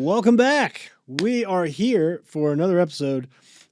Welcome back. We are here for another episode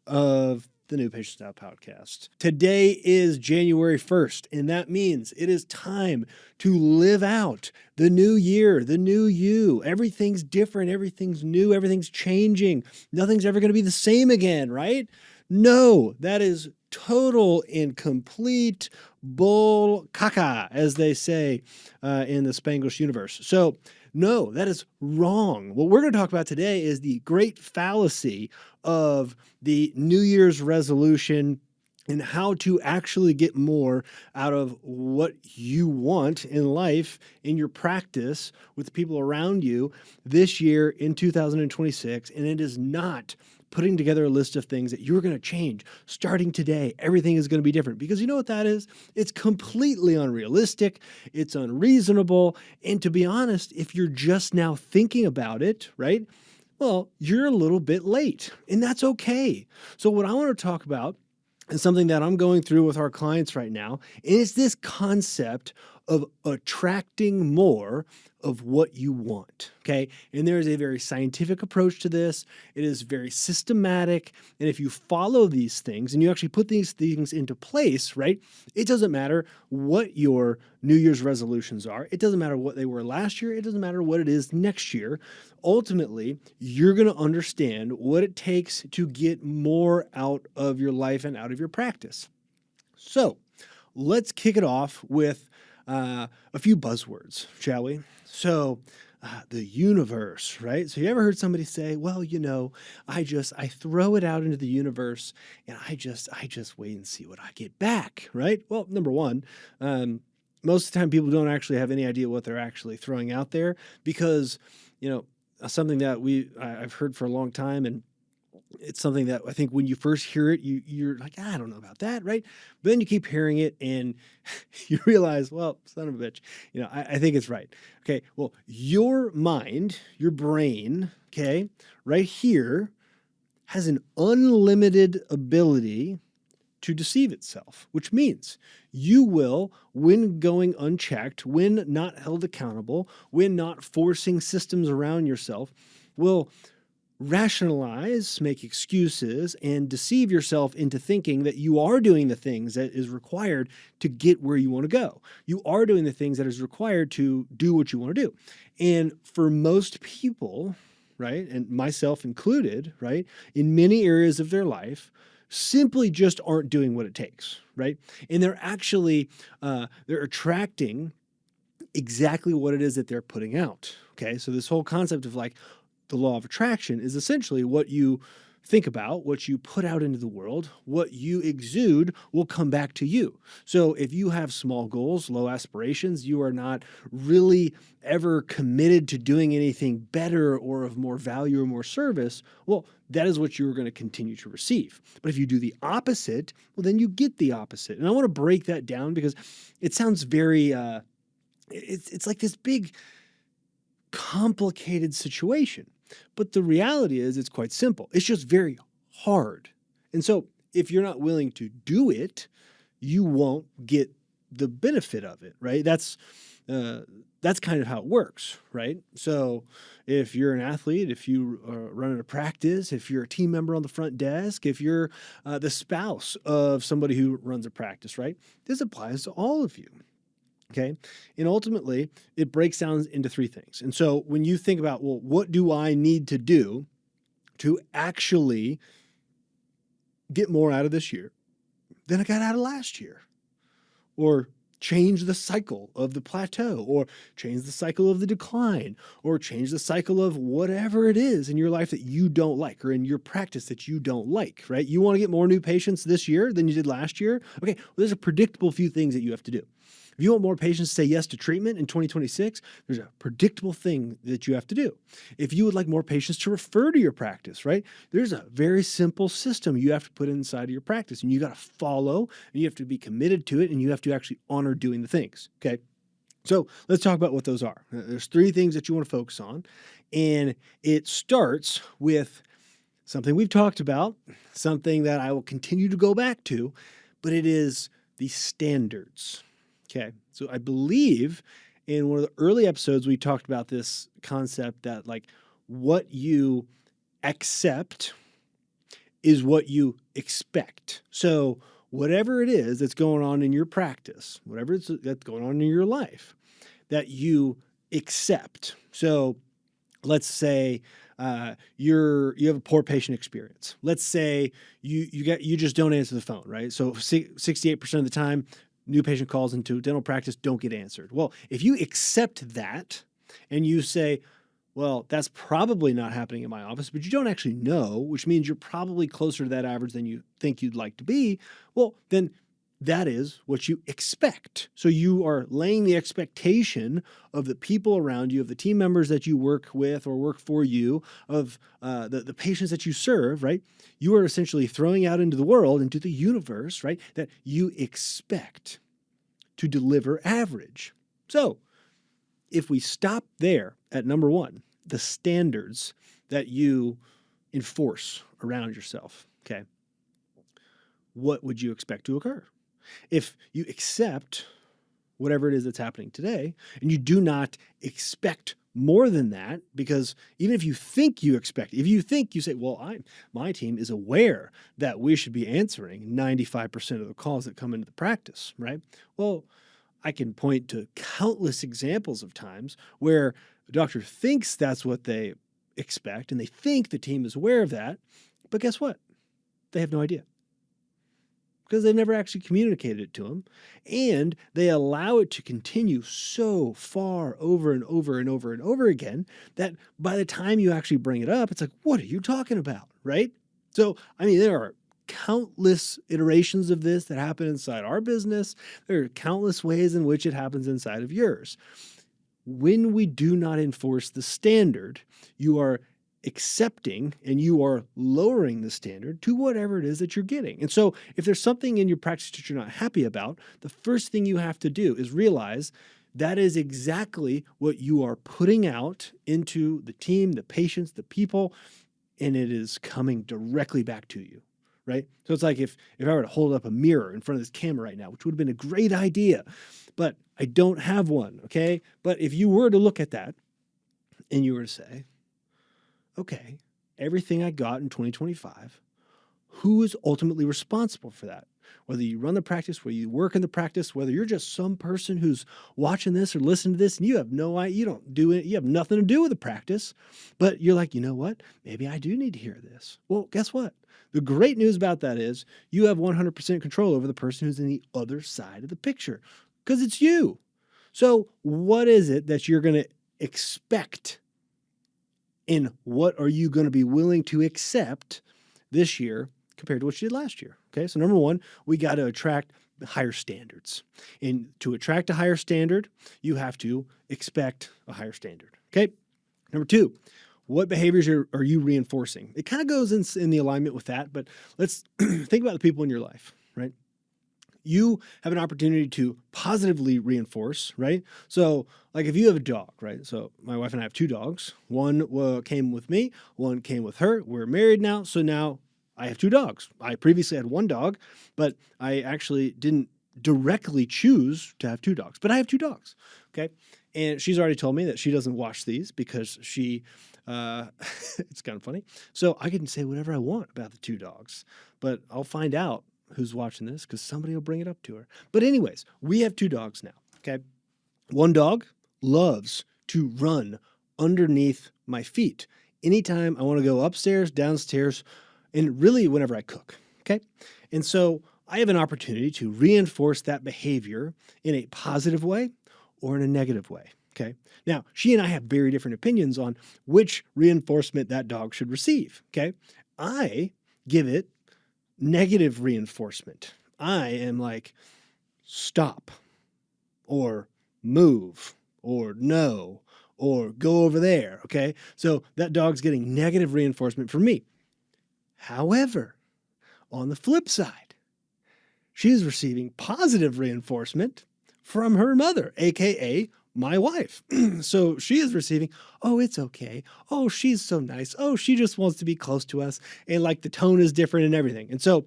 of the New Patient Style Podcast. Today is January 1st, and that means it is time to live out the new year, the new you. Everything's different, everything's new, everything's changing. Nothing's ever going to be the same again, right? No, that is total and complete bull caca, as they say in the Spanglish universe. So, no, that is wrong. What we're going to talk about today is the great fallacy of the New Year's resolution and how to actually get more out of what you want in life, in your practice with the people around you this year in 2026. And it is not putting together a list of things that you're going to change starting today. Everything is going to be different, because you know what that is? It's completely unrealistic. It's unreasonable. And to be honest, if you're just now thinking about it, right? Well, you're a little bit late, and that's okay. So what I want to talk about is something that I'm going through with our clients right now, and it's this concept of attracting more of what you want, okay? And there is a very scientific approach to this. It is very systematic, and if you follow these things and you actually put these things into place, right, it doesn't matter what your New Year's resolutions are. It doesn't matter what they were last year. It doesn't matter what it is next year. Ultimately, you're going to understand what it takes to get more out of your life and out of your practice. So let's kick it off with a few buzzwords, shall we? So the universe, right? So you ever heard somebody say, well, you know, I throw it out into the universe and I just wait and see what I get back, right? Well, number one, most of the time people don't actually have any idea what they're actually throwing out there, because, you know, something that I've heard for a long time, and it's something that I think when you first hear it, you're like, I don't know about that, right? But then you keep hearing it and you realize, well, son of a bitch, you know, I think it's right. Okay, well, your mind, your brain, okay, right here has an unlimited ability to deceive itself, which means you will, when going unchecked, when not held accountable, when not forcing systems around yourself, will rationalize, make excuses, and deceive yourself into thinking that you are doing the things that is required to get where you want to go. You are doing the things that is required to do what you want to do. And for most people, right, and myself included, right, in many areas of their life, simply just aren't doing what it takes, right? And they're actually, they're attracting exactly what it is that they're putting out, okay? So this whole concept of like, the law of attraction is essentially what you think about, what you put out into the world, what you exude will come back to you. So if you have small goals, low aspirations, you are not really ever committed to doing anything better or of more value or more service, well, that is what you're going to continue to receive. But if you do the opposite, well, then you get the opposite. And I want to break that down because it sounds very, it's like this big, complicated situation. But the reality is it's quite simple. It's just very hard. And so if you're not willing to do it, you won't get the benefit of it, right? That's kind of how it works, right? So if you're an athlete, if you run a practice, if you're a team member on the front desk, if you're the spouse of somebody who runs a practice, right? This applies to all of you. Okay. And ultimately, it breaks down into three things. And so when you think about, well, what do I need to do to actually get more out of this year than I got out of last year? Or change the cycle of the plateau, or change the cycle of the decline, or change the cycle of whatever it is in your life that you don't like, or in your practice that you don't like, right? You want to get more new patients this year than you did last year? Okay, well, there's a predictable few things that you have to do. If you want more patients to say yes to treatment in 2026, there's a predictable thing that you have to do. If you would like more patients to refer to your practice, right, there's a very simple system you have to put inside of your practice, and you got to follow, and you have to be committed to it, and you have to actually honor doing the things, okay? So let's talk about what those are. There's three things that you want to focus on, and it starts with something we've talked about, something that I will continue to go back to, but it is the standards. Okay, so I believe in one of the early episodes we talked about this concept that, like, what you accept is what you expect. So whatever it is that's going on in your practice, whatever that's going on in your life that you accept. So let's say you have a poor patient experience. Let's say you just don't answer the phone, right? So 68% of the time, new patient calls into dental practice don't get answered. Well, if you accept that and you say, well, that's probably not happening in my office, but you don't actually know, which means you're probably closer to that average than you think you'd like to be. Well, then that is what you expect. So you are laying the expectation of the people around you, of the team members that you work with or work for you, of the patients that you serve, right? You are essentially throwing out into the world, into the universe, right, that you expect to deliver average. So if we stop there at number one, the standards that you enforce around yourself, okay, what would you expect to occur? If you accept whatever it is that's happening today, and you do not expect more than that, because even if you think you expect, if you think you say, well, my team is aware that we should be answering 95% of the calls that come into the practice, right? Well, I can point to countless examples of times where the doctor thinks that's what they expect, and they think the team is aware of that, but guess what? They have no idea, because they've never actually communicated it to them, and they allow it to continue so far over and over and over and over again that by the time you actually bring it up, it's like, what are you talking about, right? So, I mean, there are countless iterations of this that happen inside our business. There are countless ways in which it happens inside of yours. When we do not enforce the standard, you are accepting and you are lowering the standard to whatever it is that you're getting. And so if there's something in your practice that you're not happy about, the first thing you have to do is realize that is exactly what you are putting out into the team, the patients, the people, and it is coming directly back to you, right? So it's like if I were to hold up a mirror in front of this camera right now, which would have been a great idea, but I don't have one, okay? But if you were to look at that and you were to say, okay, everything I got in 2025, who is ultimately responsible for that? Whether you run the practice, whether you work in the practice, whether you're just some person who's watching this or listening to this and you have no idea, you don't do it, you have nothing to do with the practice, but you're like, you know what? Maybe I do need to hear this. Well, guess what? The great news about that is you have 100% control over the person who's in the other side of the picture, because it's you. So what is it that you're going to expect? And what are you going to be willing to accept this year compared to what you did last year? Okay, so number one, we got to attract higher standards. And to attract a higher standard, you have to expect a higher standard. Okay, number two, what behaviors are you reinforcing? It kind of goes in the alignment with that, but let's think about the people in your life, right? You have an opportunity to positively reinforce, right? So like if you have a dog, right? So my wife and I have two dogs. One came with me, one came with her. We're married now. So now I have two dogs. I previously had one dog, but I actually didn't directly choose to have two dogs, but I have two dogs. Okay. And she's already told me that she doesn't wash these because it's kind of funny. So I can say whatever I want about the two dogs, but I'll find out who's watching this because somebody will bring it up to her. But anyways, we have two dogs now, okay? One dog loves to run underneath my feet anytime I want to go upstairs, downstairs, and really whenever I cook, okay? And so I have an opportunity to reinforce that behavior in a positive way or in a negative way, okay? Now, she and I have very different opinions on which reinforcement that dog should receive, okay? I give it negative reinforcement. I am like, stop, or move, or no, or go over there, okay? So that dog's getting negative reinforcement from me. However, on the flip side, she's receiving positive reinforcement from her mother, aka my wife. So she is receiving, oh, it's okay. Oh, she's so nice. Oh, she just wants to be close to us. And like the tone is different and everything. And so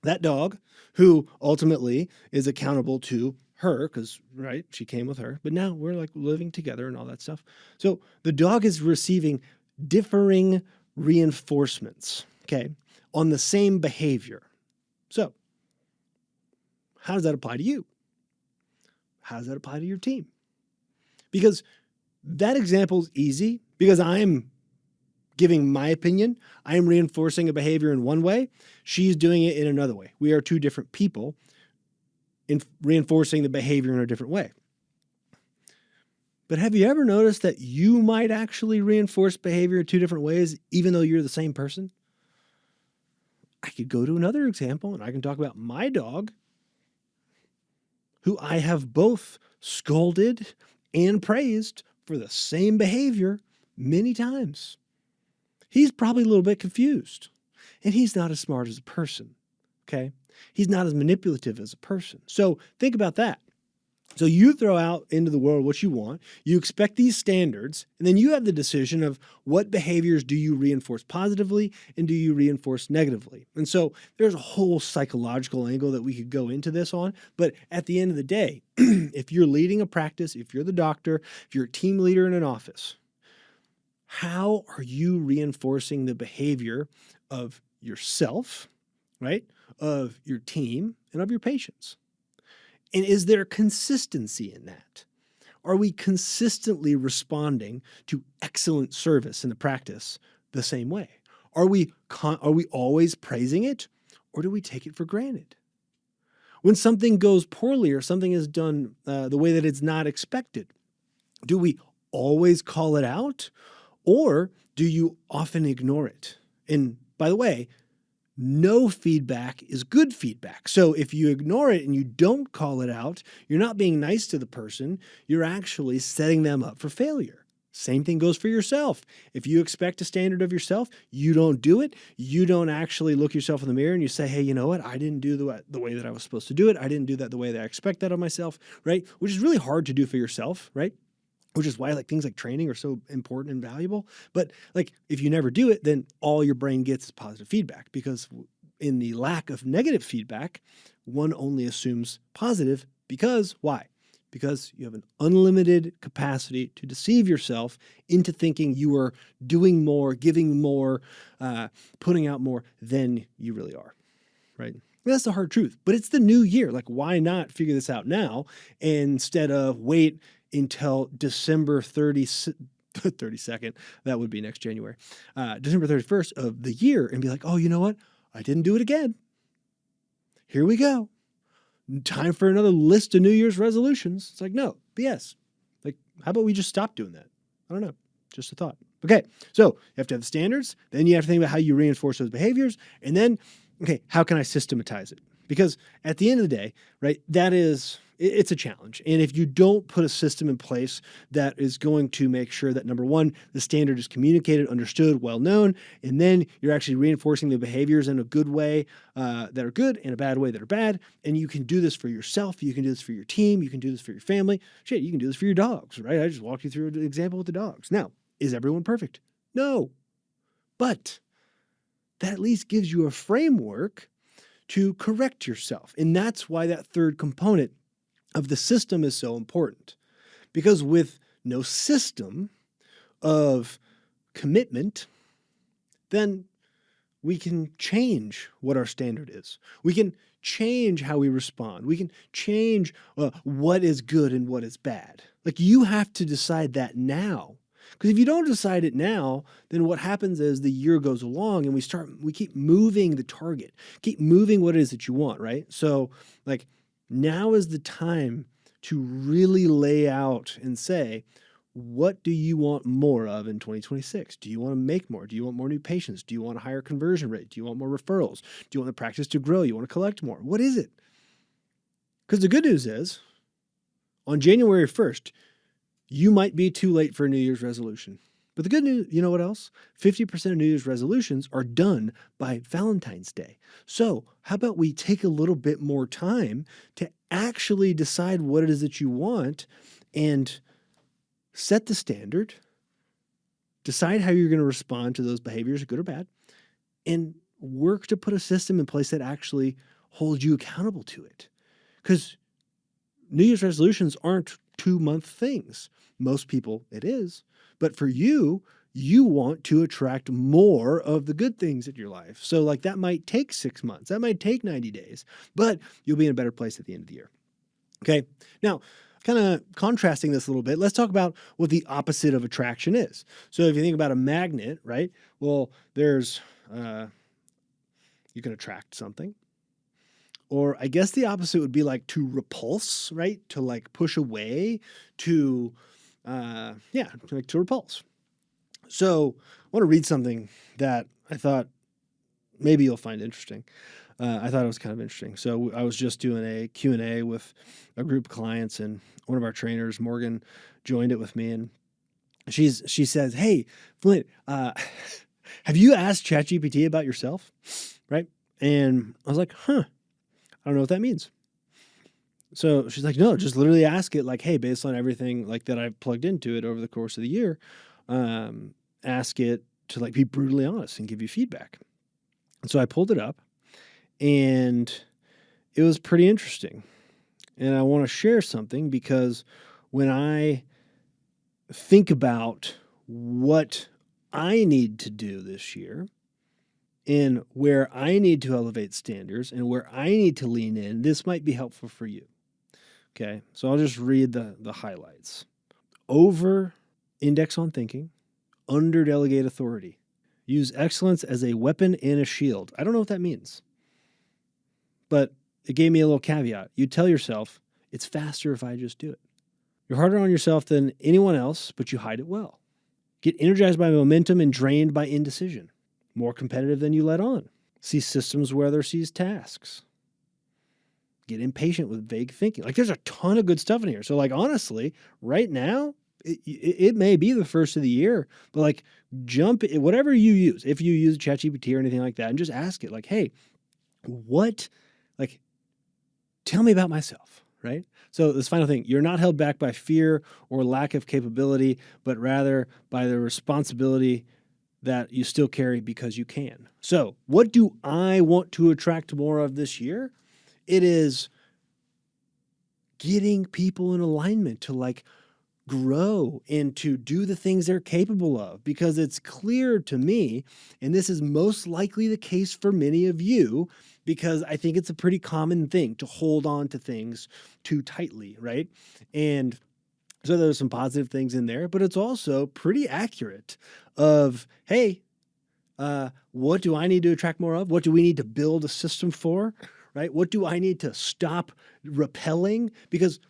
that dog, who ultimately is accountable to her, because, right, she came with her, but now we're like living together and all that stuff. So the dog is receiving differing reinforcements, okay, on the same behavior. So, how does that apply to you? How does that apply to your team? Because that example is easy because I'm giving my opinion. I am reinforcing a behavior in one way. She's doing it in another way. We are two different people in reinforcing the behavior in a different way. But have you ever noticed that you might actually reinforce behavior two different ways, even though you're the same person? I could go to another example and I can talk about my dog, who I have both scolded and praised for the same behavior many times. He's probably a little bit confused, and he's not as smart as a person, okay? He's not as manipulative as a person. So think about that. So you throw out into the world what you want, you expect these standards, and then you have the decision of what behaviors do you reinforce positively and do you reinforce negatively. And so there's a whole psychological angle that we could go into this on, but at the end of the day, if you're leading a practice, if you're the doctor, if you're a team leader in an office, how are you reinforcing the behavior of yourself, right, of your team, and of your patients? And is there consistency in that? Are we consistently responding to excellent service in the practice the same way? Are we always praising it, or do we take it for granted? When something goes poorly or something is done the way that it's not expected, do we always call it out, or do you often ignore it? And by the way, no feedback is good feedback. So if you ignore it and you don't call it out, you're not being nice to the person. You're actually setting them up for failure. Same thing goes for yourself. If you expect a standard of yourself, you don't do it. You don't actually look yourself in the mirror and you say, hey, you know what? I didn't do the way that I was supposed to do it. I didn't do that the way that I expect that of myself, right? Which is really hard to do for yourself, right? Which is why things like training are so important and valuable. But if you never do it, then all your brain gets is positive feedback, because in the lack of negative feedback, one only assumes positive. Because why? Because you have an unlimited capacity to deceive yourself into thinking you are doing more, giving more, putting out more than you really are, right? That's the hard truth. But it's the new year. Why not figure this out now instead of wait until December 32nd, that would be next January, December 31st of the year, and be like, oh, you know what? I didn't do it again. Here we go. Time for another list of New Year's resolutions. It's no, BS. How about we just stop doing that? I don't know. Just a thought. Okay, so you have to have the standards. Then you have to think about how you reinforce those behaviors. And then, okay, how can I systematize it? Because at the end of the day, right, it's a challenge. And if you don't put a system in place that is going to make sure that, number one, the standard is communicated, understood, well known, and then you're actually reinforcing the behaviors in a good way that are good and a bad way that are bad. And you can do this for yourself. You can do this for your team. You can do this for your family. Shit, you can do this for your dogs, right? I just walked you through an example with the dogs. Now, is everyone perfect? No. But that at least gives you a framework to correct yourself. And that's why that third component of the system is so important. Because with no system of commitment, then we can change what our standard is. We can change how we respond. We can change what is good and what is bad. You have to decide that now. Because if you don't decide it now, then what happens is the year goes along and we keep moving the target, keep moving what it is that you want, right? So now is the time to really lay out and say, what do you want more of in 2026? Do you want to make more? Do you want more new patients? Do you want a higher conversion rate? Do you want more referrals? Do you want the practice to grow? You want to collect more? What is it? Because the good news is, on January 1st, you might be too late for a New Year's resolution. But the good news, you know what else? 50% of New Year's resolutions are done by Valentine's Day. So how about we take a little bit more time to actually decide what it is that you want and set the standard, decide how you're going to respond to those behaviors, good or bad, and work to put a system in place that actually holds you accountable to it. Because New Year's resolutions aren't 2-month things. Most people, it is. But for you, you want to attract more of the good things in your life. So like that might take 6 months, that might take 90 days, but you'll be in a better place at the end of the year. Okay. Now, kind of contrasting this a little bit, let's talk about what the opposite of attraction is. So if you think about a magnet, right? Well, there's, you can attract something. Or I guess the opposite would be like to repulse, right? To like push away, to, like to repulse. So I want to read something that I thought maybe you'll find interesting. I thought it was kind of interesting. So I was just doing a Q&A with a group of clients, and one of our trainers, Morgan, joined it with me. And she says, "Hey, Flint, have you asked ChatGPT about yourself?" Right? And I was like, "Huh, I don't know what that means." So she's like, "No, just literally ask it like, hey, based on everything like that I've plugged into it over the course of the year, ask it to like be brutally honest and give you feedback." And so I pulled it up, and it was pretty interesting. And I want to share something because when I think about what I need to do this year and where I need to elevate standards and where I need to lean in, this might be helpful for you. Okay, so I'll just read the highlights. Over index on thinking, under delegate authority. Use excellence as a weapon and a shield. I don't know what that means, but it gave me a little caveat. You tell yourself, it's faster if I just do it. You're harder on yourself than anyone else, but you hide it well. Get energized by momentum and drained by indecision. More competitive than you let on. See systems where others sees tasks. Get impatient with vague thinking. Like there's a ton of good stuff in here. So like honestly, right now, it may be the first of the year, but like jump, whatever you use, if you use ChatGPT or anything like that, and just ask it like, hey, tell me about myself, right? So this final thing, you're not held back by fear or lack of capability, but rather by the responsibility that you still carry because you can. So what do I want to attract more of this year? It is getting people in alignment to like grow and to do the things they're capable of, because it's clear to me, and this is most likely the case for many of you, because I think it's a pretty common thing to hold on to things too tightly, right? And so there's some positive things in there, but it's also pretty accurate of, hey, what do I need to attract more of? What do we need to build a system for, right? What do I need to stop repelling? Because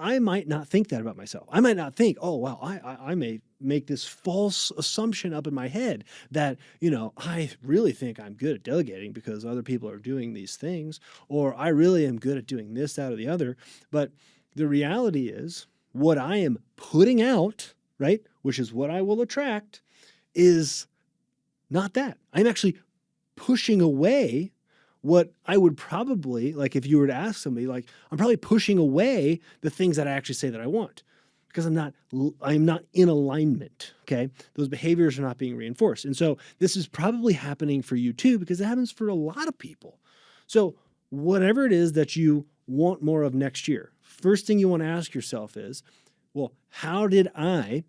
I might not think that about myself. I might not think, oh, wow, I may make this false assumption up in my head that, I really think I'm good at delegating because other people are doing these things, or I really am good at doing this, that, or the other. But the reality is what I am putting out, right, which is what I will attract, is not that. I'm actually pushing away what I would probably, like if you were to ask somebody, like I'm probably pushing away the things that I actually say that I want because I'm not in alignment, okay? Those behaviors are not being reinforced. And so this is probably happening for you too, because it happens for a lot of people. So whatever it is that you want more of next year, first thing you want to ask yourself is, well, how did I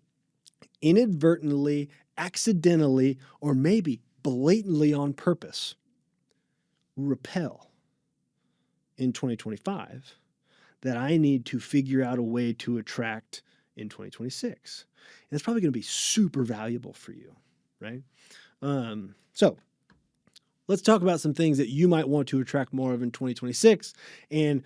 inadvertently, accidentally, or maybe blatantly on purpose repel in 2025 that I need to figure out a way to attract in 2026? And it's probably going to be super valuable for you, right? So let's talk about some things that you might want to attract more of in 2026 and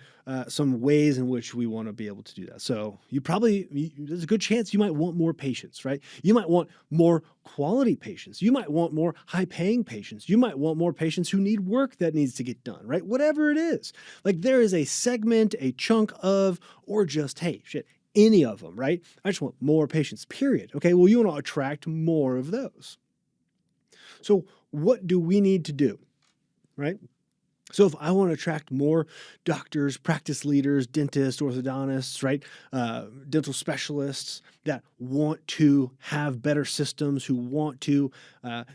some ways in which we want to be able to do that. So there's a good chance you might want more patience, right? You might want more quality patients. You might want more high-paying patients. You might want more patients who need work that needs to get done, right? Whatever it is. Like there is a segment, a chunk of, or just, hey, shit, any of them, right? I just want more patients, period. Okay, well, you want to attract more of those. So what do we need to do, right? So if I want to attract more doctors, practice leaders, dentists, orthodontists, right, dental specialists that want to have better systems, who want to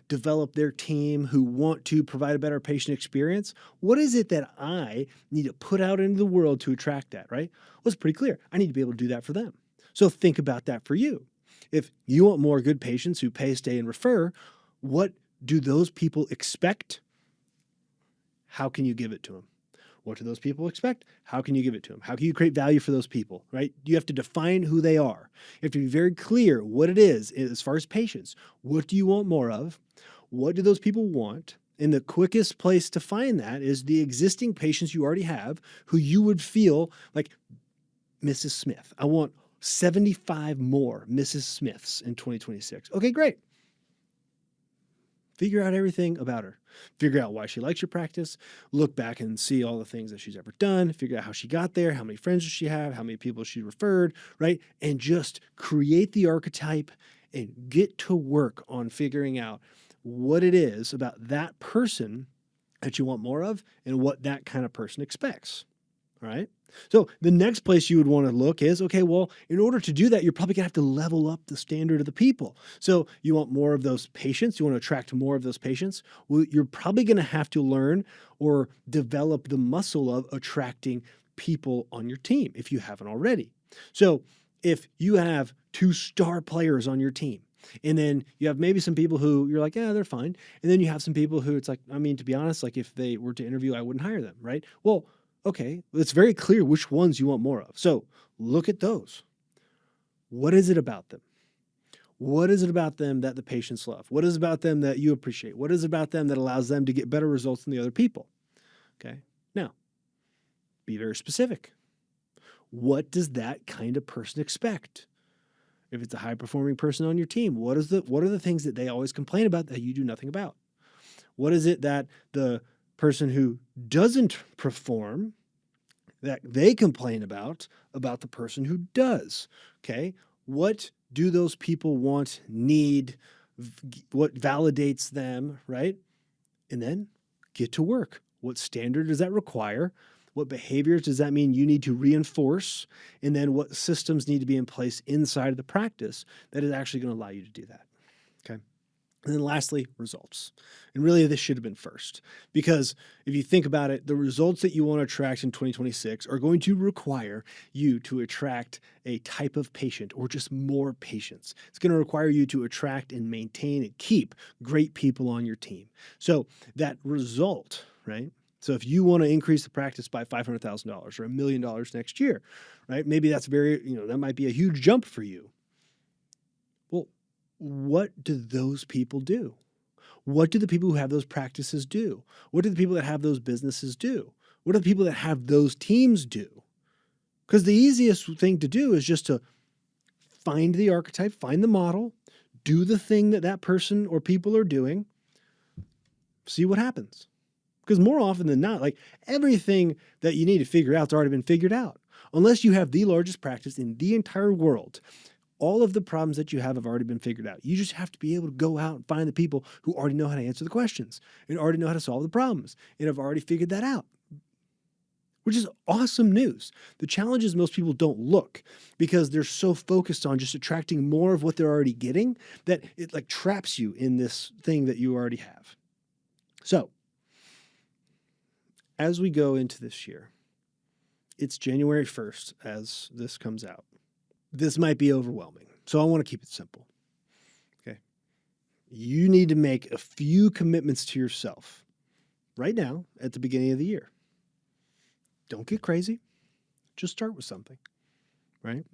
develop their team, who want to provide a better patient experience, what is it that I need to put out into the world to attract that, right? Well, it's pretty clear. I need to be able to do that for them. So think about that for you. if you want more good patients who pay, stay, and refer, what do those people expect? How can you give it to them? What do those people expect? How can you give it to them? How can you create value for those people, right? You have to define who they are. You have to be very clear what it is as far as patients. What do you want more of? What do those people want? And the quickest place to find that is the existing patients you already have who you would feel like, Mrs. Smith, I want 75 more Mrs. Smiths in 2026. Okay, great. Figure out everything about her. Figure out why she likes your practice. Look back and see all the things that she's ever done. Figure out how she got there, how many friends does she have, how many people she referred, right? And just create the archetype and get to work on figuring out what it is about that person that you want more of and what that kind of person expects, all right? So the next place you would want to look is, okay, well, in order to do that, you're probably going to have to level up the standard of the people. So you want more of those patients. You want to attract more of those patients. Well, you're probably going to have to learn or develop the muscle of attracting people on your team if you haven't already. So if you have 2 star players on your team, and then you have maybe some people who you're like, yeah, they're fine. And then you have some people who it's like, I mean, to be honest, like if they were to interview, I wouldn't hire them, right? Well, okay, it's very clear which ones you want more of. So look at those. What is it about them? What is it about them that the patients love? What is it about them that you appreciate? What is it about them that allows them to get better results than the other people? Okay, now be very specific. What does that kind of person expect? If it's a high-performing person on your team, what are the things that they always complain about that you do nothing about? What is it that the person who doesn't perform that they complain about the person who does? Okay, what do those people want, need, what validates them, right? And then get to work. What standard does that require? What behaviors does that mean you need to reinforce? And then what systems need to be in place inside of the practice that is actually going to allow you to do that? Okay. And then lastly, results. And really, this should have been first, because if you think about it, the results that you want to attract in 2026 are going to require you to attract a type of patient or just more patients. It's going to require you to attract and maintain and keep great people on your team. So that result, right? So if you want to increase the practice by $500,000 or $1 million next year, right? Maybe that's that might be a huge jump for you. Well, what do those people do? What do the people who have those practices do? What do the people that have those businesses do? What do the people that have those teams do? Because the easiest thing to do is just to find the archetype, find the model, do the thing that person or people are doing, see what happens. Because more often than not, like everything that you need to figure out has already been figured out. Unless you have the largest practice in the entire world, all of the problems that you have already been figured out. You just have to be able to go out and find the people who already know how to answer the questions and already know how to solve the problems and have already figured that out, which is awesome news. The challenge is most people don't look because they're so focused on just attracting more of what they're already getting that it like traps you in this thing that you already have. So, as we go into this year, it's January 1st as this comes out. This might be overwhelming, so I want to keep it simple. Okay. You need to make a few commitments to yourself right now at the beginning of the year. Don't get crazy. Just start with something, right?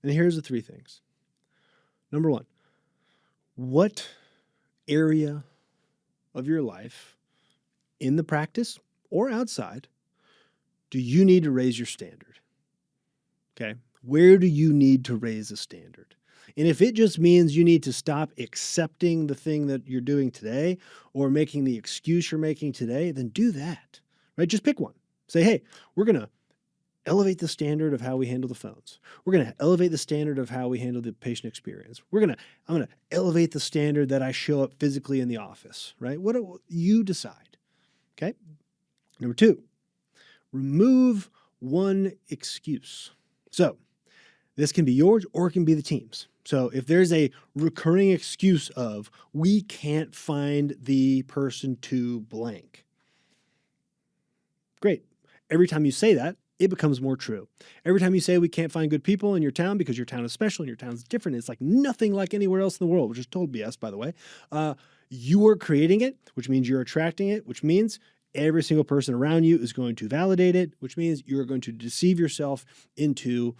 And here's the 3 things. Number 1, what area of your life in the practice or outside do you need to raise your standard? Okay. Where do you need to raise a standard? And if it just means you need to stop accepting the thing that you're doing today or making the excuse you're making today, then do that, right? Just pick one. Say, hey, we're going to elevate the standard of how we handle the phones. We're going to elevate the standard of how we handle the patient experience. I'm going to elevate the standard that I show up physically in the office, right? What do you decide? Okay. Number 2, remove one excuse. So this can be yours or it can be the team's. So if there's a recurring excuse of we can't find the person to blank, great. Every time you say that, it becomes more true. Every time you say we can't find good people in your town because your town is special and your town's different, it's like nothing like anywhere else in the world, which is total BS, by the way. You are creating it, which means you're attracting it, which means every single person around you is going to validate it, which means you're going to deceive yourself into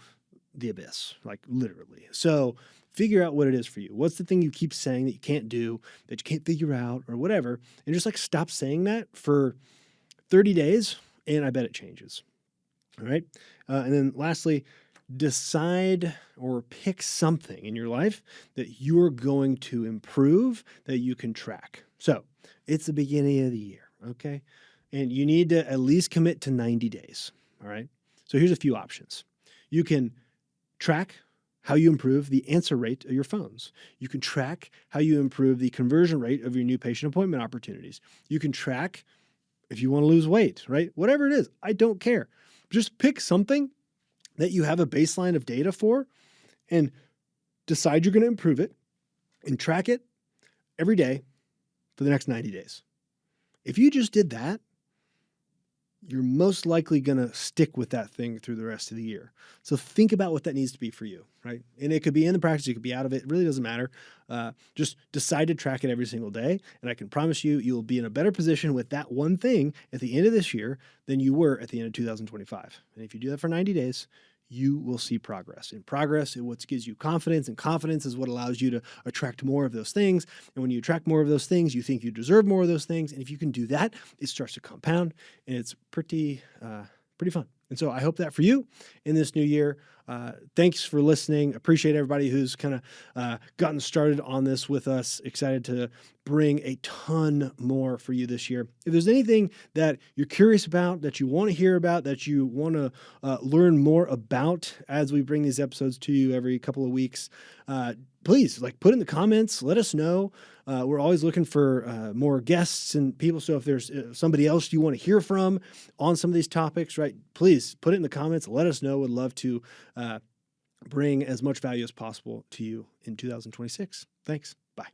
the abyss, like literally. So figure out what it is for you. What's the thing you keep saying that you can't do, that you can't figure out, or whatever, and just like stop saying that for 30 days, and I bet it changes. All right. And then lastly, decide or pick something in your life that you're going to improve that you can track. So it's the beginning of the year. Okay. And you need to at least commit to 90 days. All right. So here's a few options. You can track how you improve the answer rate of your phones. You can track how you improve the conversion rate of your new patient appointment opportunities. You can track if you want to lose weight, right? Whatever it is, I don't care. Just pick something that you have a baseline of data for and decide you're going to improve it and track it every day for the next 90 days. If you just did that, you're most likely going to stick with that thing through the rest of the year. So think about what that needs to be for you, right? And it could be in the practice, it could be out of it. It really doesn't matter. Just decide to track it every single day. And I can promise you, you'll be in a better position with that one thing at the end of this year than you were at the end of 2025. And if you do that for 90 days, you will see progress. And progress is what gives you confidence, and confidence is what allows you to attract more of those things. And when you attract more of those things, you think you deserve more of those things. And if you can do that, it starts to compound, and it's pretty fun. And so I hope that for you in this new year. Thanks for listening. Appreciate everybody who's kind of gotten started on this with us. Excited to bring a ton more for you this year. If there's anything that you're curious about, that you want to hear about, that you want to learn more about as we bring these episodes to you every couple of weeks, please put in the comments. Let us know. We're always looking for more guests and people. So if there's somebody else you want to hear from on some of these topics, right, please put it in the comments. Let us know. Would love to bring as much value as possible to you in 2026. Thanks. Bye.